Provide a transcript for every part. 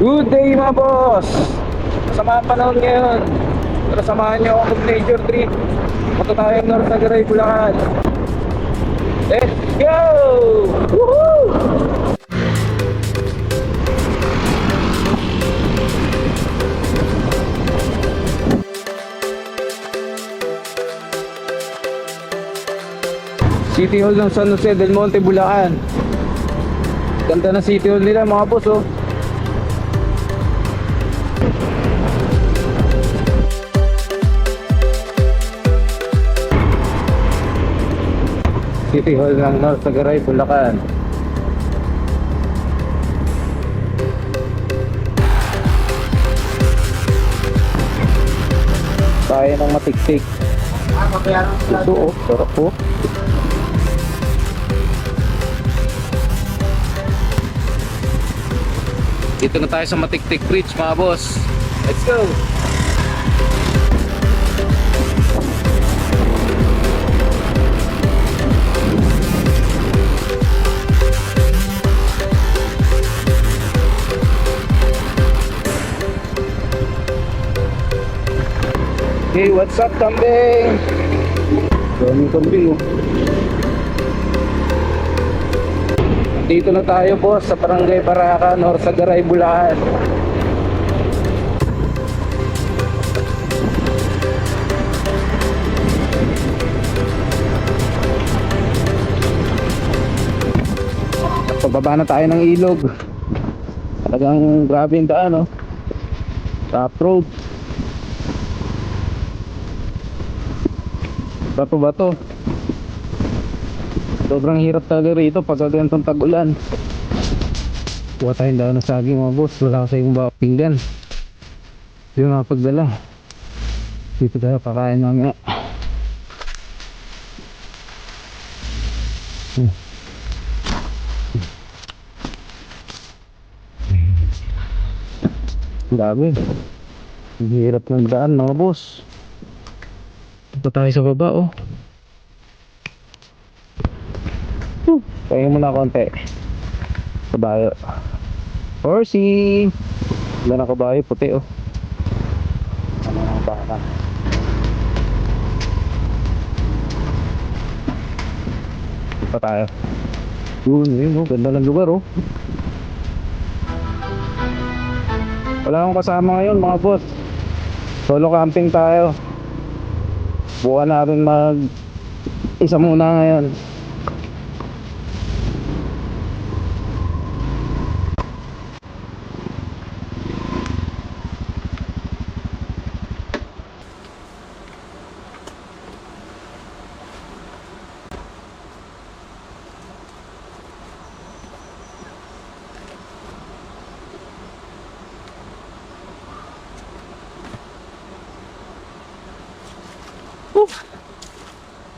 Good day mga boss! Sa mga panahon ngayon, tara samahan niyo ako mag-major trip. Punta tayo ng North Sagaray, Bulacan. Let's go! Woohoo! City Hall ng San Jose del Monte, Bulacan. Ganda na City Hall nila mga boss, oh. City Hall ng North Sagaray, Bulacan. Kaya ng matik-tik. Ito, oh, sarap po. Dito na tayo sa Matik-Tik Bridge mga boss. Let's go! Hey, what's up, kambing? Daming kambing, oh. Dito na tayo, boss, sa Barangay Baraka, North Sagaray, Bulacan. Pababa na tayo ng ilog. Talagang grabe yung daan, oh. Top road. Bato-bato. Sobrang hirap talaga rito pag ganitong tag-ulan. Kuha tayong daon ng saging mga boss. Wala kasi yung bawang pinggan. Hindi makapagdala. Dito tayo kakain mamaya. Grabe. Ang hirap ng daan mga boss. Dito tayo sa baba, oh. Kaya muna konti. Kabayo. Horsey! Wala na kabayo, puti, oh. Ano ang baka? Pa tayo. Yun, oh. Ganda ng lugar, oh. Wala akong kasama ngayon, mga boss. Solo camping tayo. Bukan natin mag isa muna ngayon.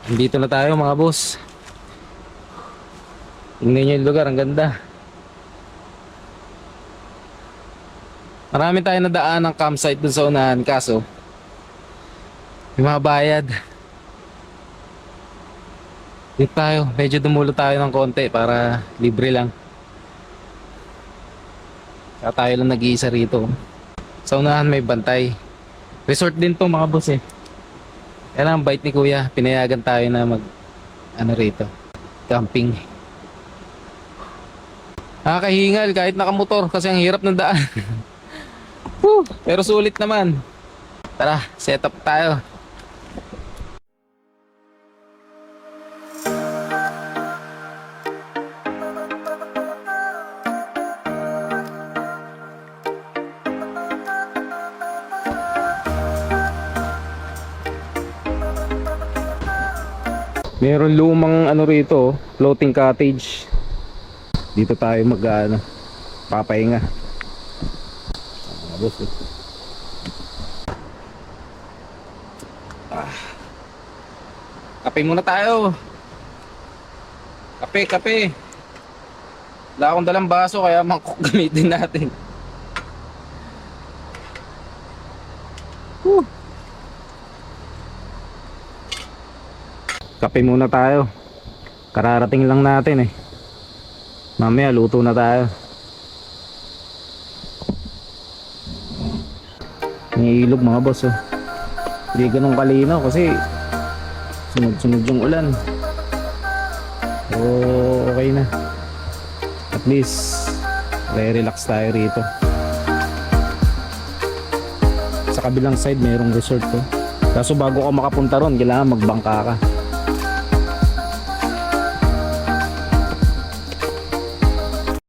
Dito na tayo mga boss. Tingnan nyo yung lugar, ang ganda. Marami tayo nadaan ng campsite dun sa unahan, kaso may mga bayad. Dito tayo, medyo dumulo tayo ng konti para libre lang. Kaya tayo lang nag-iisa rito. Sa unahan may bantay. Resort din to mga boss, eh. Kaya lang, bait ni kuya, pinayagan tayo na mag rito, camping. Nakakahingal kahit nakamotor kasi ang hirap ng daan. Pero sulit naman. Tara, set up tayo. Meron lumang rito, floating cottage. Dito tayo mag papahinga. Boss, eh. Kape muna tayo. Kape. Wala akong dalang baso kaya mangkok gamitin natin. Kape muna tayo. Kararating lang natin, eh. Mamaya luto na tayo. May ilog mga boss oh. Hindi ganun kalinaw kasi sunod-sunod yung ulan. So okay na. At least relax tayo rito. Sa kabilang side mayroong resort to. Kaso bago ka makapunta ron, kailangan magbangka ka.